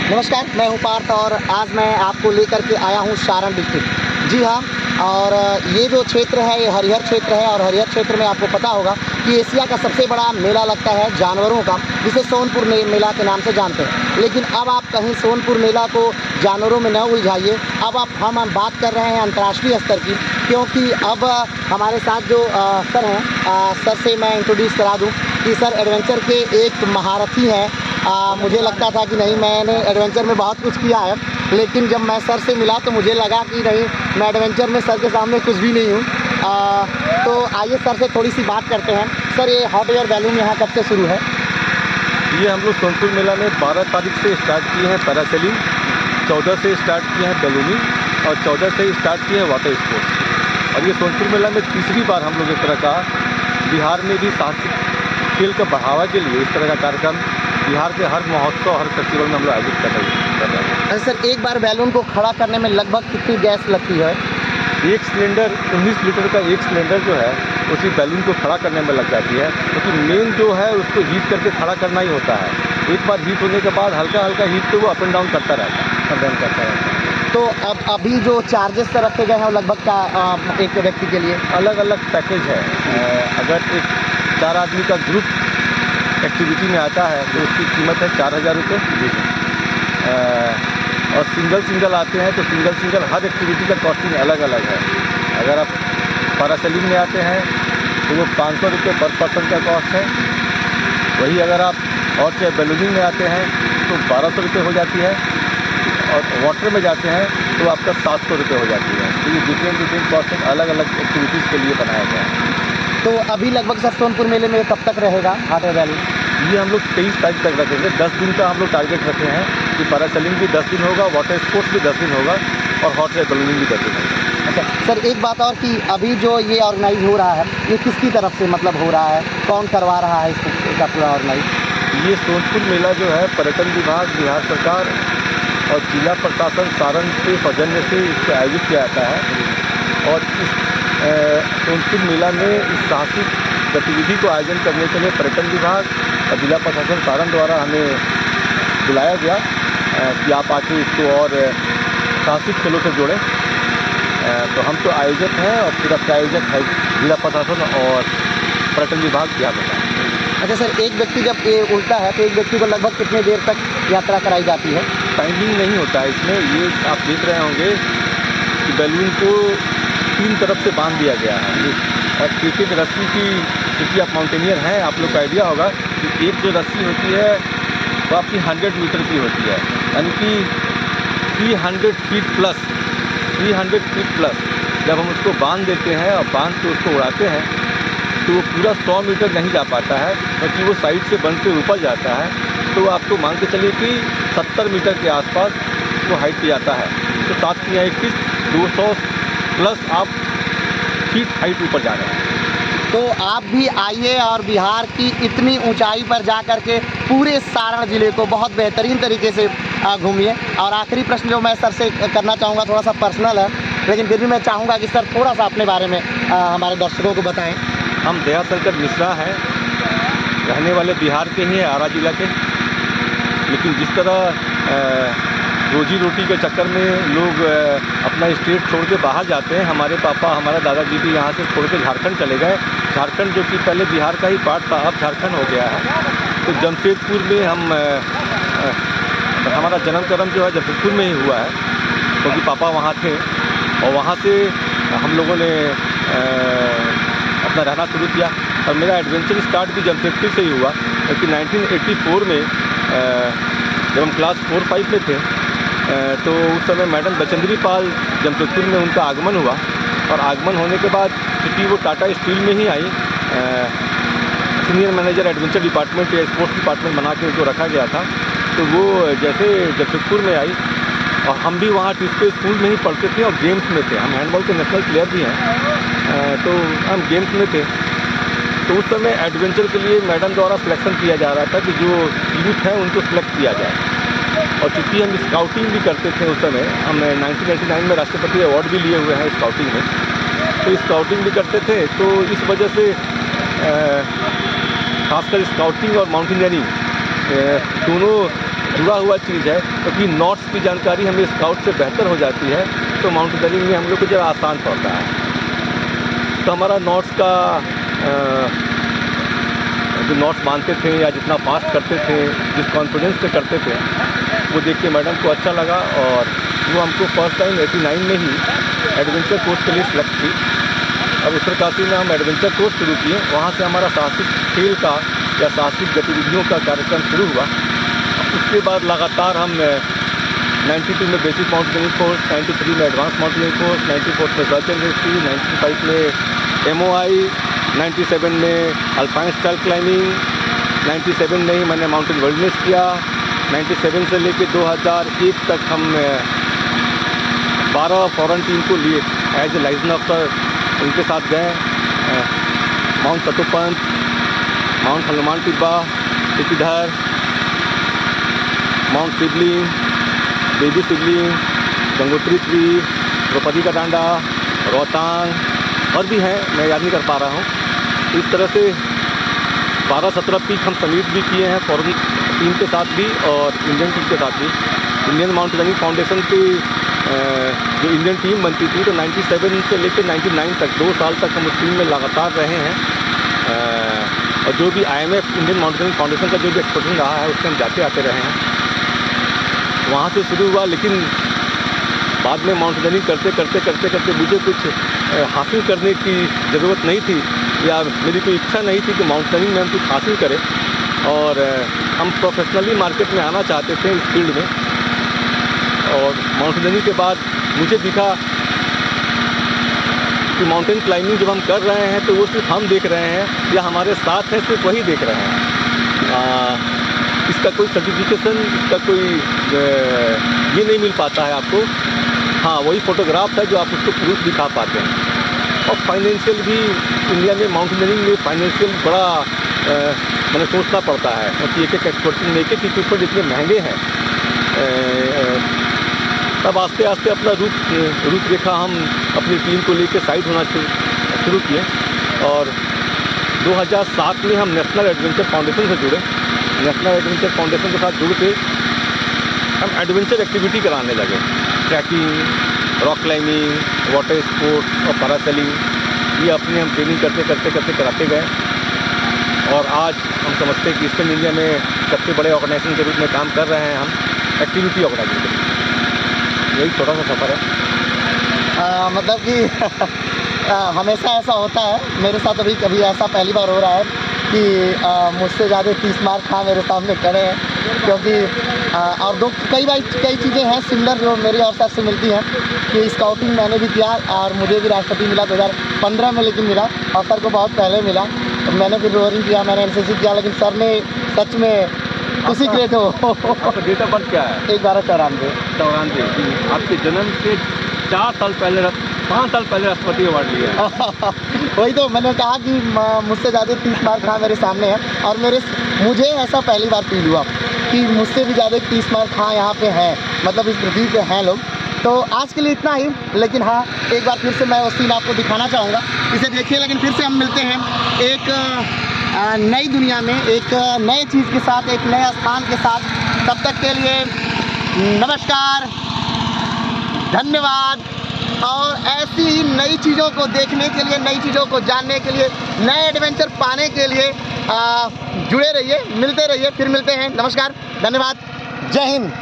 नमस्कार, मैं हूं पार्थ और आज मैं आपको लेकर के आया हूं सारण डिस्ट्रिक्ट। जी हाँ, और ये जो क्षेत्र है ये हरिहर क्षेत्र है और हरिहर क्षेत्र में आपको पता होगा कि एशिया का सबसे बड़ा मेला लगता है जानवरों का, जिसे सोनपुर मेला के नाम से जानते हैं। लेकिन अब आप कहीं सोनपुर मेला को जानवरों में न उलझाइए। अब हम बात कर रहे हैं अंतर्राष्ट्रीय स्तर की, क्योंकि अब हमारे साथ जो सर हैं, सर से मैं इंट्रोड्यूस करा दूँ कि सर एडवेंचर के एक महारथी हैं। मुझे लगता था कि नहीं, मैंने एडवेंचर में बहुत कुछ किया है, लेकिन जब मैं सर से मिला तो मुझे लगा कि नहीं, मैं एडवेंचर में सर के सामने कुछ भी नहीं हूँ। तो आइए सर से थोड़ी सी बात करते हैं। सर, ये हॉट एयर बैलून यहाँ कब से शुरू है? ये हम लोग सोनपुर मेला में 12 तारीख से स्टार्ट किए हैं पैरासेलिंग, 14 से स्टार्ट किए हैं बैलूनिंग और 14 से स्टार्ट किए हैं वाटर स्पोर्ट्स। और ये सोनपुर मेला में तीसरी बार हम लोग इस तरह का बिहार में भी साहसिक खेल का बढ़ावा के लिए इस तरह का कार्यक्रम बिहार के हर महोत्सव, हर फेस्टिवल में हम लोग आयोजित कर रहे हैं। अरे सर, एक बार बैलून को खड़ा करने में लगभग कितनी गैस लगती है? एक सिलेंडर 19 लीटर का एक सिलेंडर जो है उसी बैलून को खड़ा करने में लग जाती है, क्योंकि मेन जो है उसको हीट करके खड़ा करना ही होता है। एक बार हीट होने के बाद हल्का हल्का हीट पे वो अप एंड डाउन करता रहता है, अप डाउन करता रहता है। तो अब अभी जो चार्जेस रखे गए हैं लगभग का एक व्यक्ति के लिए अलग अलग पैकेज है। अगर एक 4 आदमी का ग्रुप एक्टिविटी में आता है तो उसकी कीमत है 4000 रुपये। और सिंगल आते हैं तो सिंगल हर एक्टिविटी का कॉस्टिंग अलग अलग है। अगर आप पैरासेलिंग में आते हैं तो वो 500 रुपये पर पर्सन का कॉस्ट है। वही अगर आप और चाहे बैलूनिंग में आते हैं तो 1200 रुपये हो जाती है, और वाटर में जाते हैं तो आपका 700 रुपये हो जाती है। तो ये डिफरेंट कॉस्टिंग अलग अलग एक्टिविटीज़ के लिए बनाया गया है। तो अभी लगभग सर सोनपुर मेले में कब तक रहेगा हॉट एयर बैलून? ये हम लोग 23 तारीख तक रखेंगे। 10 दिन का हम लोग टारगेट रखे हैं कि पैरासेलिंग भी 10 दिन होगा, वाटर स्पोर्ट्स भी 10 दिन होगा और हॉट एयर बैलूनिंग भी 10 दिन होगा। अच्छा सर, एक बात और कि अभी जो ये ऑर्गेनाइज हो रहा है ये किसकी तरफ से मतलब हो रहा है, कौन करवा रहा है इसका पूरा ऑर्गेनाइज? ये सोनपुर मेला जो है पर्यटन विभाग, बिहार सरकार और जिला प्रशासन सारण से सौजन्य से इसको आयोजित किया जाता है। और इस सोनपुर मेला में इस साहसिक गतिविधि को आयोजन करने के लिए पर्यटन विभाग और जिला प्रशासन सारण द्वारा हमें बुलाया गया कि आप आके इसको और साहसिक खेलों से जोड़ें। तो हम तो आयोजक हैं और पूरा प्रायोजक है जिला प्रशासन और पर्यटन विभाग बिहार सरकार। अच्छा सर, एक व्यक्ति जब ये उल्टा है तो एक व्यक्ति को लगभग कितनी देर तक यात्रा कराई जाती है? टाइमिंग नहीं होता है इसमें। ये आप देख रहे होंगे कि बैलून को 3 तरफ से बांध दिया गया है और एक रस्सी की, क्योंकि आप माउंटेनियर हैं, आप लोग को आइडिया होगा कि एक जो रस्सी होती है वो आपकी 100 मीटर की होती है, यानी कि 300 फीट प्लस जब हम उसको बांध देते हैं और बांध के उसको उड़ाते हैं तो वो पूरा 100 मीटर नहीं जा पाता है, क्योंकि वो साइड से बन के ऊपर जाता है। तो आपको मान के चलिए कि 70 मीटर के आसपास वो हाइट पे जाता है। तो 7 या 21 200 प्लस आप फीट हाइट ऊपर जा रहे हैं। तो आप भी आइए और बिहार की इतनी ऊंचाई पर जा कर के पूरे सारण ज़िले को बहुत बेहतरीन तरीके से घूमिए। और आखिरी प्रश्न जो मैं सर से करना चाहूँगा थोड़ा सा पर्सनल है, लेकिन फिर भी मैं चाहूँगा कि सर थोड़ा सा अपने बारे में हमारे दर्शकों को बताएं। हम दयाशंकर मिश्रा हैं, रहने वाले बिहार के ही हैं, आरा जिला के। लेकिन जिस तरह रोजी रोटी के चक्कर में लोग अपना स्टेट छोड़ के बाहर जाते हैं, हमारे पापा, हमारे दादाजी भी यहाँ से छोड़ के झारखंड चले गए। झारखंड जो कि पहले बिहार का ही पार्ट था, अब झारखंड हो गया है। तो जमशेदपुर में हमारा जन्म कर्म जो है जमशेदपुर में ही हुआ है, क्योंकि पापा वहाँ थे और वहाँ से हम लोगों ने अपना रहना शुरू किया। और मेरा एडवेंचर स्टार्ट भी जमशेदपुर से ही हुआ, क्योंकि 1984 में जब हम क्लास 4-5 में थे तो उस समय मैडम बचेंद्री पाल जमशेदपुर में उनका आगमन हुआ। और आगमन होने के बाद क्योंकि वो टाटा स्टील में ही आई, सीनियर मैनेजर एडवेंचर डिपार्टमेंट या स्पोर्ट्स डिपार्टमेंट बना के उनको रखा गया था। तो वो जैसे जमशेदपुर में आई और हम भी वहाँ टिस्को स्कूल में ही पढ़ते थे और गेम्स में थे। हम हैंडबॉल के नेशनल प्लेयर भी हैं, तो हम गेम्स में थे। तो उस समय एडवेंचर के लिए मैडम द्वारा सिलेक्शन किया जा रहा था कि जो यूथ हैं उनको सिलेक्ट किया जाए। और चूँकि हम स्काउटिंग भी करते थे उस समय, हम 1999 में राष्ट्रपति अवार्ड भी लिए हुए हैं स्काउटिंग में, तो स्काउटिंग भी करते थे। तो इस वजह से खासकर स्काउटिंग और माउंटेनियरिंग दोनों जुड़ा हुआ चीज़ है, क्योंकि नोट्स की जानकारी हमें स्काउट से बेहतर हो जाती है, तो माउंटेनियरिंग में हम लोग को ज़रा आसान पड़ता है। तो हमारा नोट्स का जो नोट्स बांधते थे या जितना फास्ट करते थे, जिस कॉन्फिडेंस से करते थे, वो देख के मैडम को अच्छा लगा और वो हमको फर्स्ट टाइम 89 में ही एडवेंचर कोर्स के लिए सिलेक्ट की। अब उत्तरकाशी में हम एडवेंचर कोर्स शुरू किए, वहाँ से हमारा साहसिक खेल का या साहसिक गतिविधियों का कार्यक्रम शुरू हुआ। उसके बाद लगातार हम 92 में बेसिक माउंटेनियरिंग कोर्स, 93 में एडवांस माउंटेनियरिंग कोर्स, 94 में सर्च एंड रेस्क्यू, 95 में MOI, 97 में अल्पाइन स्टाइल क्लाइंबिंग, 97 में ही मैंने माउंटेन वर्ल्डनेस किया। 97 से लेकर 2001 तक हम 12 फॉरेन टीम को लिए एज ए लाइसेंस ऑफिसर उनके साथ गए। Mount Satopanth, mount Hanuman Tibba, Tikidhar, mount Shivling, baby Shivling, Gangotri three, Draupadi का डांडा, रोहतांग और भी हैं, मैं याद नहीं कर पा रहा हूँ। इस तरह से 12-17 पीक हम समिट भी किए हैं फॉरेन टीम के साथ भी और इंडियन टीम के साथ भी। इंडियन माउंटेनियरिंग फाउंडेशन की जो इंडियन टीम बनती थी, तो 97 से लेकर 99 तक 2 साल तक हम उस टीम में लगातार रहे हैं। और जो भी IMF इंडियन माउंटेनियरिंग फाउंडेशन का जो भी एक्सपोर्टिंग रहा है, उससे हम जाते आते रहे हैं। वहाँ से शुरू हुआ, लेकिन बाद में माउंटेनियरिंग करते मुझे कुछ हासिल करने की ज़रूरत नहीं थी या मेरी कोई इच्छा नहीं थी कि माउंटेनियरिंग में हम कुछ हासिल करें, और हम प्रोफेशनली मार्केट में आना चाहते थे इस फील्ड में। और माउंटेनियरिंग के बाद मुझे दिखा कि माउंटेन क्लाइंबिंग जब हम कर रहे हैं तो वो सिर्फ हम देख रहे हैं या हमारे साथ हैं सिर्फ वही देख रहे हैं। इसका कोई सर्टिफिकेशन, इसका कोई ये नहीं मिल पाता है आपको। हाँ, वही फ़ोटोग्राफ है जो आप उसको प्रूफ दिखा पाते हैं। और फाइनेंशियल भी इंडिया में माउंटेनियरिंग में फाइनेंशियल बड़ा मैंने सोचना पड़ता है, क्योंकि एक एक्सपोर्टिंग में एक इक्विपमेंट इतने महंगे हैं। तब आस्ते आस्ते अपना रूपरेखा हम अपनी टीम को लेकर साइड होना शुरू किए और 2007 में हम नेशनल एडवेंचर फाउंडेशन से जुड़े। नेशनल एडवेंचर फाउंडेशन के साथ जुड़ के हम एडवेंचर एक्टिविटी कराने लगे। Trekking, rock climbing, water sports और पैरासेलिंग, ये अपनी हम ट्रेनिंग करते कराते गए। और आज हम समझते हैं कि ईस्टर्न इंडिया में सबसे बड़े ऑर्गेनाइजेशन के रूप में काम कर रहे हैं हम, एक्टिविटी ऑर्गेनाइजेशन। यही छोटा सा सफ़र है। मतलब कि हमेशा ऐसा होता है, मेरे साथ अभी कभी ऐसा पहली बार हो रहा है कि मुझसे ज़्यादा 30 मार्क हाँ मेरे सामने खड़े हैं, क्योंकि और कई चीज़ें हैं सिमिलर जो मेरी और सर से मिलती हैं कि स्काउटिंग मैंने भी किया और मुझे भी राष्ट्रपति मिला 2015 में, लेकिन मिला और सर को बहुत पहले मिला। मैंने फिर रोवरिंग किया, मैंने NCC किया, लेकिन सर ने सच में खुशी ग्रेट हो। आपका डेट ऑफ बर्थ क्या है? 1194। आपके जन्म से 5 साल पहले राष्ट्रपति अवार्ड लिया है। वही तो मैंने कहा कि मुझसे ज़्यादा 30 मार्क हाँ मेरे सामने हैं और मुझे ऐसा पहली बार फील हुआ कि मुझसे भी ज़्यादा 30 मार्क हाँ यहाँ पे हैं, मतलब इस पृथ्वी पे हैं लोग। तो आज के लिए इतना ही, लेकिन हाँ एक बार फिर से मैं वो सीन आपको दिखाना चाहूँगा, इसे देखिए। लेकिन फिर से हम मिलते हैं एक नई दुनिया में, एक नए चीज़ के साथ, एक नए स्थान के साथ। तब तक के लिए नमस्कार, धन्यवाद। और ऐसी ही नई चीज़ों को देखने के लिए, नई चीज़ों को जानने के लिए, नए एडवेंचर पाने के लिए जुड़े रहिए, मिलते रहिए। फिर मिलते हैं। नमस्कार, धन्यवाद, जय हिंद।